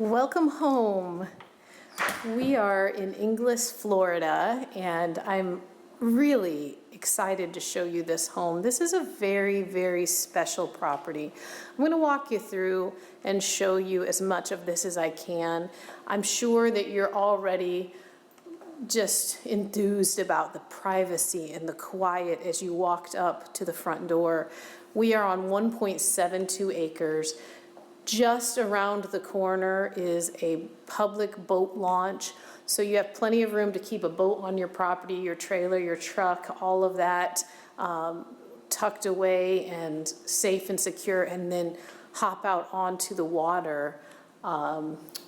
Welcome home. We are in Inglis, Florida, and I'm really excited to show you this home. This is a very, very special property. I'm going to walk you through and show you as much of this as I can. I'm sure that you're already just enthused about the privacy and the quiet as you walked up to the front door. We are on 1.72 acres. Just around the corner is a public boat launch, so you have plenty of room to keep a boat on your property, your trailer, your truck, all of that tucked away and safe and secure, and then hop out onto the water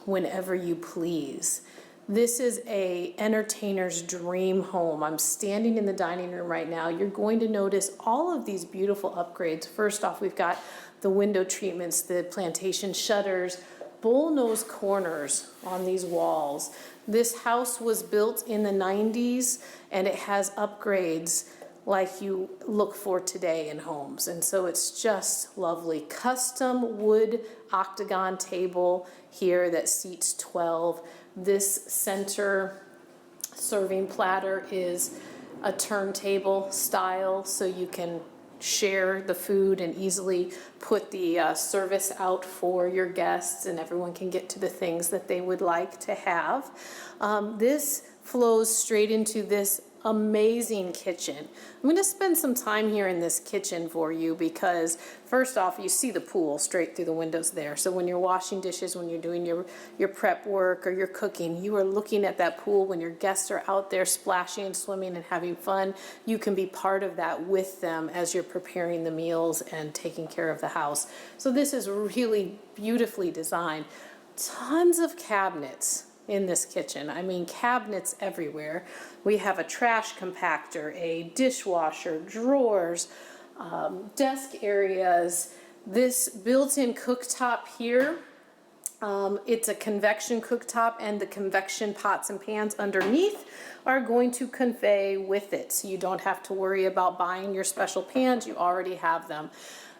whenever you please. This is a entertainer's dream home. I'm standing in the dining room right now. You're going to notice all of these beautiful upgrades. First off, we've got the window treatments, the plantation shutters, bullnose corners on these walls. This house was built in the 90s and it has upgrades like you look for today in homes. And so it's just lovely. Custom wood octagon table here that seats 12. This center serving platter is a turntable style, so you can share the food and easily put the service out for your guests, and everyone can get to the things that they would like to have. This flows straight into this amazing kitchen. I'm going to spend some time here in this kitchen for you because first off, you see the pool straight through the windows there. So when you're washing dishes, when you're doing your prep work or you're cooking, you are looking at that pool. When your guests are out there splashing and swimming and having fun, you can be part of that with them as you're preparing the meals and taking care of the house. So this is really beautifully designed. Tons of cabinets in this kitchen. I mean, cabinets everywhere. We have a trash compactor, a dishwasher, drawers, desk areas. This built-in cooktop here, it's a convection cooktop, and the convection pots and pans underneath are going to convey with it. So you don't have to worry about buying your special pans. You already have them.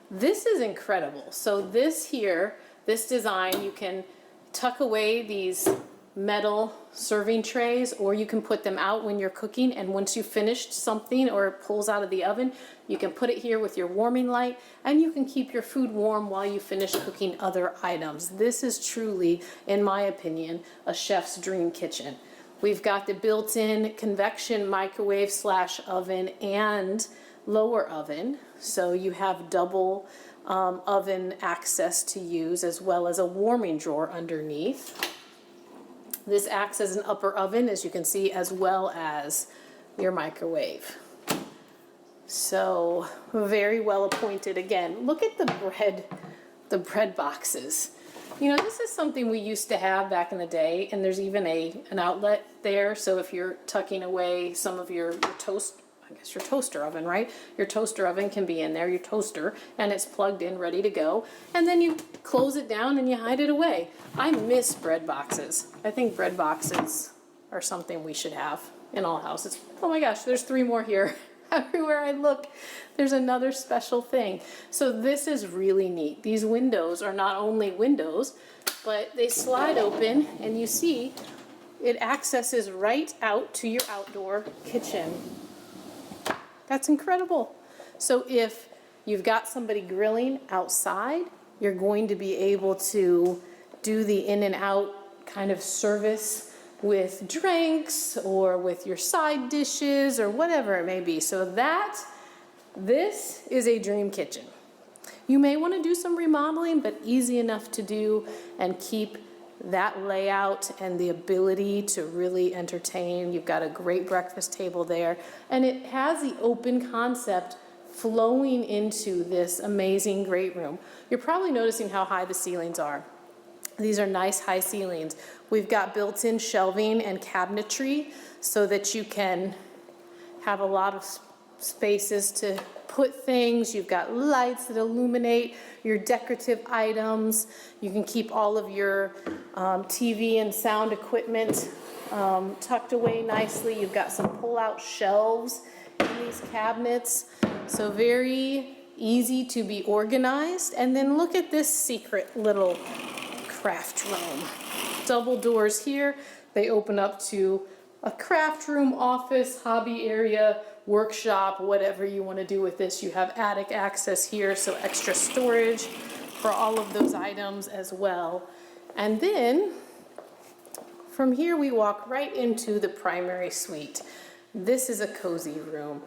This is incredible. So this here, this design, you can tuck away these metal serving trays, or you can put them out when you're cooking, and once you've finished something or it pulls out of the oven, you can put it here with your warming light, and you can keep your food warm while you finish cooking other items. This is truly, in my opinion, a chef's dream kitchen. We've got the built-in convection microwave / oven and lower oven, so you have double oven access to use, as well as a warming drawer underneath. This acts as an upper oven, as you can see, as well as your microwave. So very well appointed. Again, look at the bread boxes. You know, this is something we used to have back in the day, and there's even an outlet there. So if you're tucking away some of your toaster oven, right? Your toaster oven can be in there, your toaster, and it's plugged in, ready to go. And then you close it down and you hide it away. I miss bread boxes. I think bread boxes are something we should have in all houses. Oh my gosh, there's 3 more here. Everywhere I look, there's another special thing. So this is really neat. These windows are not only windows, but they slide open, and you see it accesses right out to your outdoor kitchen. That's incredible. So if you've got somebody grilling outside, you're going to be able to do the in and out kind of service with drinks or with your side dishes or whatever it may be. So this is a dream kitchen. You may want to do some remodeling, but easy enough to do and keep that layout and the ability to really entertain. You've got a great breakfast table there, and it has the open concept flowing into this amazing great room. You're probably noticing how high the ceilings are. These are nice high ceilings. We've got built-in shelving and cabinetry so that you can have a lot of spaces to put things. You've got lights that illuminate your decorative items. You can keep all of your TV and sound equipment tucked away nicely. You've got some pull-out shelves in these cabinets. So very easy to be organized. And then look at this secret little craft room. Double doors here. They open up to a craft room, office, hobby area, workshop, whatever you want to do with this. You have attic access here, so extra storage for all of those items as well. And then from here we walk right into the primary suite. This is a cozy room.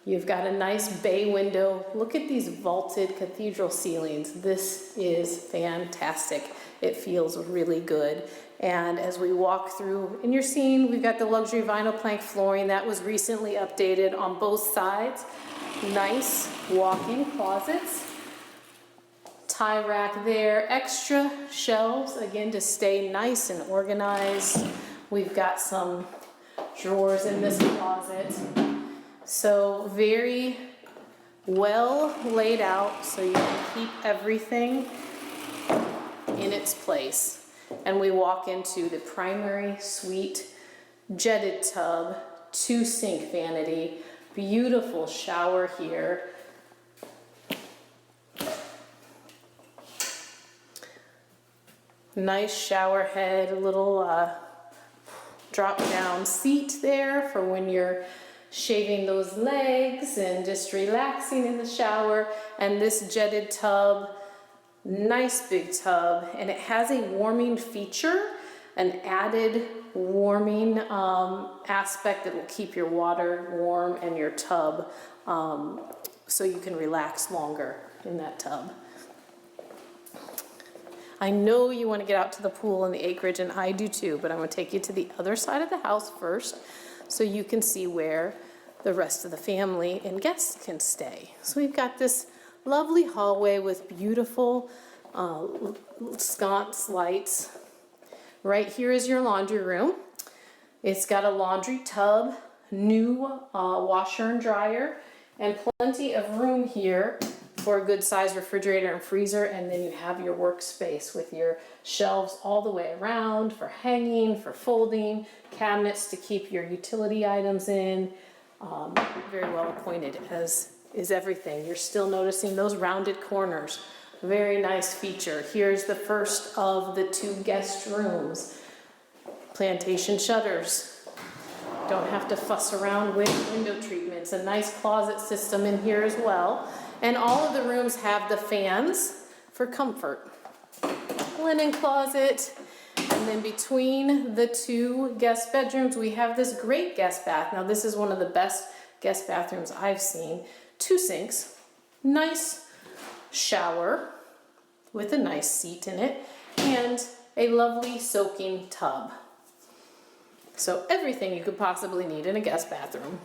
You've got a nice bay window. Look at these vaulted cathedral ceilings. This is fantastic. It feels really good. And as we walk through, and you're seeing, we've got the luxury vinyl plank flooring that was recently updated on both sides. Nice walk-in closets. Tie rack there, extra shelves, again, to stay nice and organized. We've got some drawers in this closet. So very well laid out, so you can keep everything in its place. And we walk into the primary suite, jetted tub, 2-sink vanity, beautiful shower here. Nice shower head, a little drop down seat there for when you're shaving those legs and just relaxing in the shower. And this jetted tub, nice big tub, and it has a warming feature, an added warming aspect that will keep your water warm and your tub so you can relax longer in that tub. I know you want to get out to the pool and the acreage, and I do too, but I'm going to take you to the other side of the house first so you can see where the rest of the family and guests can stay. So we've got this lovely hallway with beautiful sconce lights. Right here is your laundry room. It's got a laundry tub, new washer and dryer, and plenty of room here for a good size refrigerator and freezer. And then you have your workspace with your shelves all the way around for hanging, for folding, cabinets to keep your utility items in. Very well appointed, as is everything. You're still noticing those rounded corners. Very nice feature. Here's the first of the 2 guest rooms. Plantation shutters. Don't have to fuss around with window treatments. A nice closet system in here as well. And all of the rooms have the fans for comfort. Linen closet. And then between the 2 guest bedrooms, we have this great guest bath. Now this is one of the best guest bathrooms I've seen. 2 sinks, nice shower with a nice seat in it, and a lovely soaking tub. So everything you could possibly need in a guest bathroom.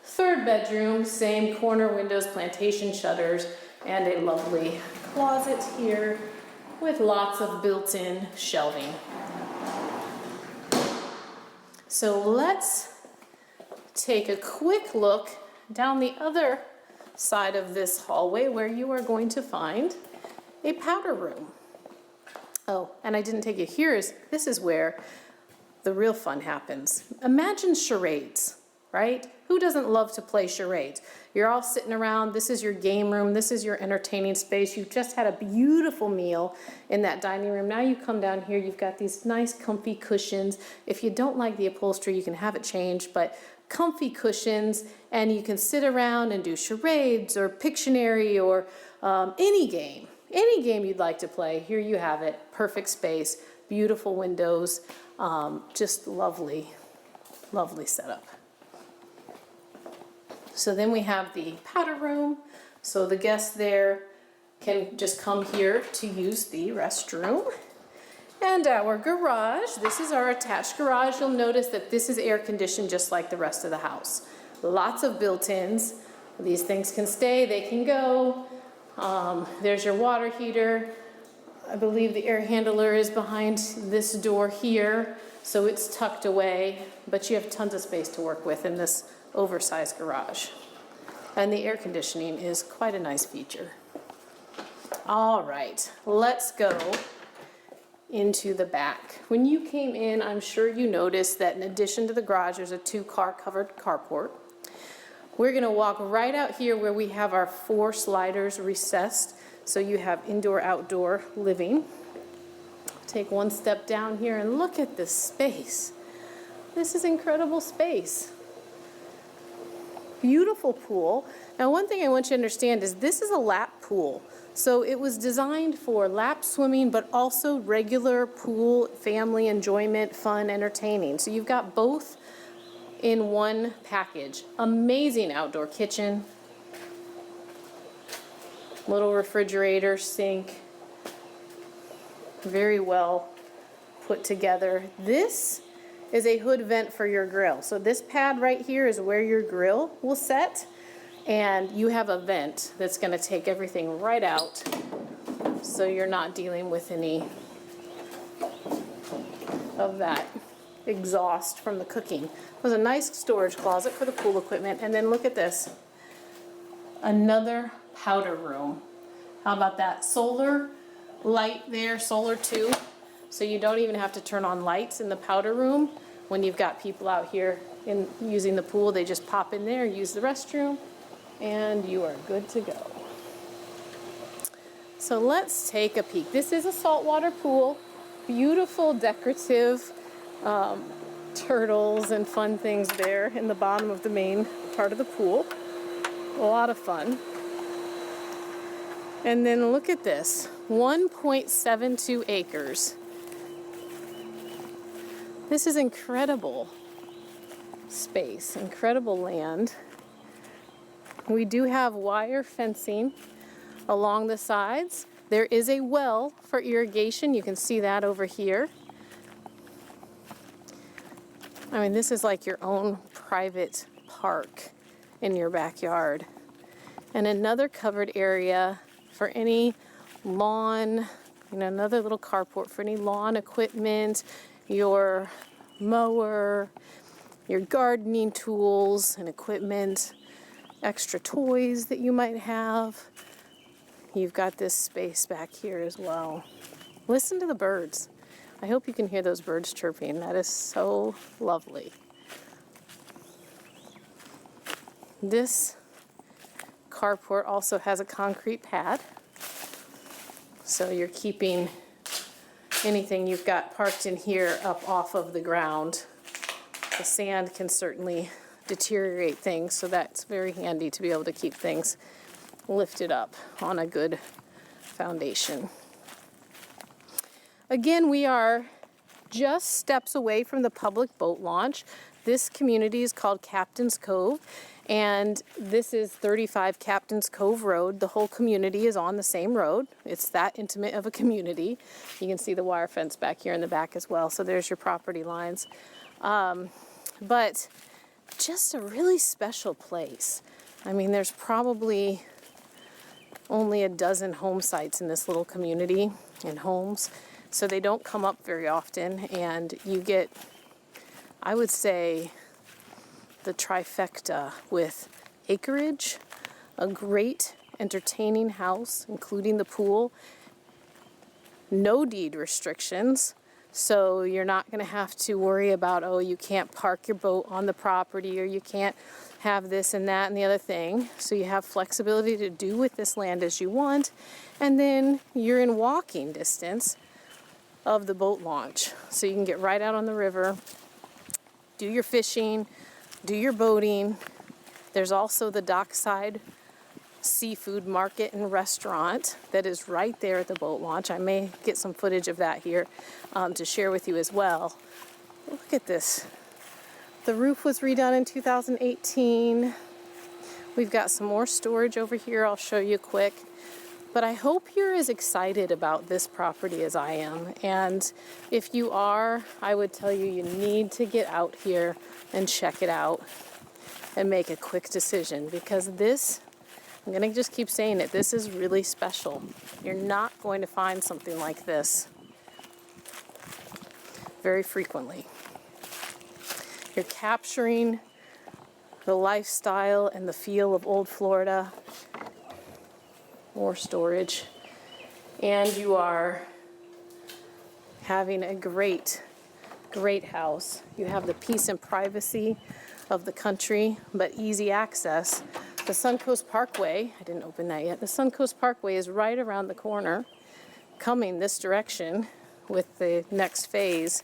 3rd bedroom, same corner windows, plantation shutters, and a lovely closet here with lots of built-in shelving. So let's take a quick look down the other side of this hallway where you are going to find a powder room. Oh, and I didn't take you here. This is where the real fun happens. Imagine charades, right? Who doesn't love to play charades? You're all sitting around. This is your game room. This is your entertaining space. You've just had a beautiful meal in that dining room. Now you come down here, you've got these nice comfy cushions. If you don't like the upholstery, you can have it changed, but comfy cushions, and you can sit around and do charades or Pictionary or any game you'd like to play. Here you have it. Perfect space, beautiful windows, just lovely, lovely setup. So then we have the powder room. So the guests there can just come here to use the restroom. And our garage, this is our attached garage. You'll notice that this is air conditioned just like the rest of the house. Lots of built-ins. These things can stay, they can go. There's your water heater. I believe the air handler is behind this door here, so it's tucked away, but you have tons of space to work with in this oversized garage. And the air conditioning is quite a nice feature. All right, let's go into the back. When you came in, I'm sure you noticed that in addition to the garage, there's a 2-car covered carport. We're gonna walk right out here where we have our 4 sliders recessed, so you have indoor-outdoor living. Take one step down here and look at this space. This is incredible space. Beautiful pool. Now, one thing I want you to understand is this is a lap pool. So it was designed for lap swimming, but also regular pool, family enjoyment, fun, entertaining. So you've got both in one package. Amazing outdoor kitchen. Little refrigerator, sink. Very well put together. This is a hood vent for your grill. So this pad right here is where your grill will set, and you have a vent that's going to take everything right out, so you're not dealing with any of that exhaust from the cooking. There's a nice storage closet for the pool equipment, and then look at this. Another powder room. How about that? Solar light there, solar too. So you don't even have to turn on lights in the powder room when you've got people out here using the pool. They just pop in there, use the restroom, and you are good to go. So let's take a peek. This is a saltwater pool. Beautiful decorative turtles and fun things there in the bottom of the main part of the pool. A lot of fun. And then look at this, 1.72 acres. This is incredible space, incredible land. We do have wire fencing along the sides. There is a well for irrigation. You can see that over here. I mean, this is like your own private park in your backyard. And another covered area for any lawn, another little carport for any lawn equipment, your mower, your gardening tools and equipment, extra toys that you might have. You've got this space back here as well. Listen to the birds. I hope you can hear those birds chirping. That is so lovely. This carport also has a concrete pad, so you're keeping anything you've got parked in here up off of the ground. The sand can certainly deteriorate things, so that's very handy to be able to keep things lifted up on a good foundation. Again, we are just steps away from the public boat launch. This community is called Captains Cove, and this is 35 Captains Cove Road. The whole community is on the same road. It's that intimate of a community. You can see the wire fence back here in the back as well, so there's your property lines. But just a really special place. I mean, there's probably only a dozen home sites in this little community and homes, so they don't come up very often, and you get, I would say, the trifecta with acreage, a great entertaining house, including the pool, no deed restrictions, so you're not going to have to worry about, oh, you can't park your boat on the property, or you can't have this and that and the other thing. So you have flexibility to do with this land as you want, and then you're in walking distance of the boat launch, so you can get right out on the river, do your fishing, do your boating. There's also the dockside seafood market and restaurant that is right there at the boat launch. I may get some footage of that here to share with you as well. Look at this. The roof was redone in 2018. We've got some more storage over here I'll show you quick. But I hope you're as excited about this property as I am. And if you are, I would tell you, you need to get out here and check it out and make a quick decision, because this, I'm going to just keep saying it, this is really special. You're not going to find something like this very frequently. You're capturing the lifestyle and the feel of old Florida. More storage, and you are having a great house. You have the peace and privacy of the country, but easy access. The Suncoast Parkway, I didn't open that yet, the Suncoast Parkway is right around the corner, coming this direction, with the next phase,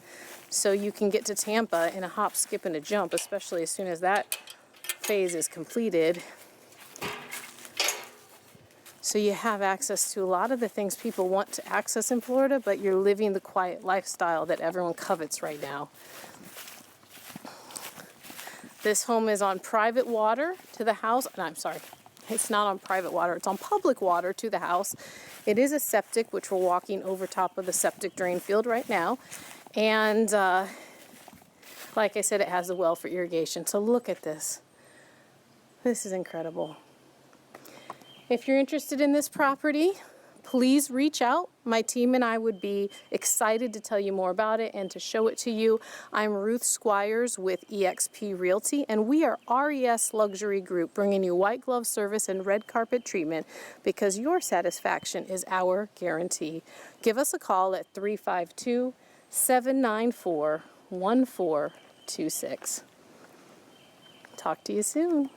so you can get to Tampa in a hop, skip, and a jump, especially as soon as that phase is completed. So you have access to a lot of the things people want to access in Florida, but you're living the quiet lifestyle that everyone covets right now. This home is on private water to the house. No, I'm sorry. It's not on private water. It's on public water to the house. It is a septic, which we're walking over top of the septic drain field right now. And like I said, it has a well for irrigation. So look at this. This is incredible. If you're interested in this property, please reach out. My team and I would be excited to tell you more about it and to show it to you. I'm Ruth Squires with eXp Realty, and we are RES Luxury Group, bringing you white glove service and red carpet treatment because your satisfaction is our guarantee. Give us a call at 352-794-1426. Talk to you soon.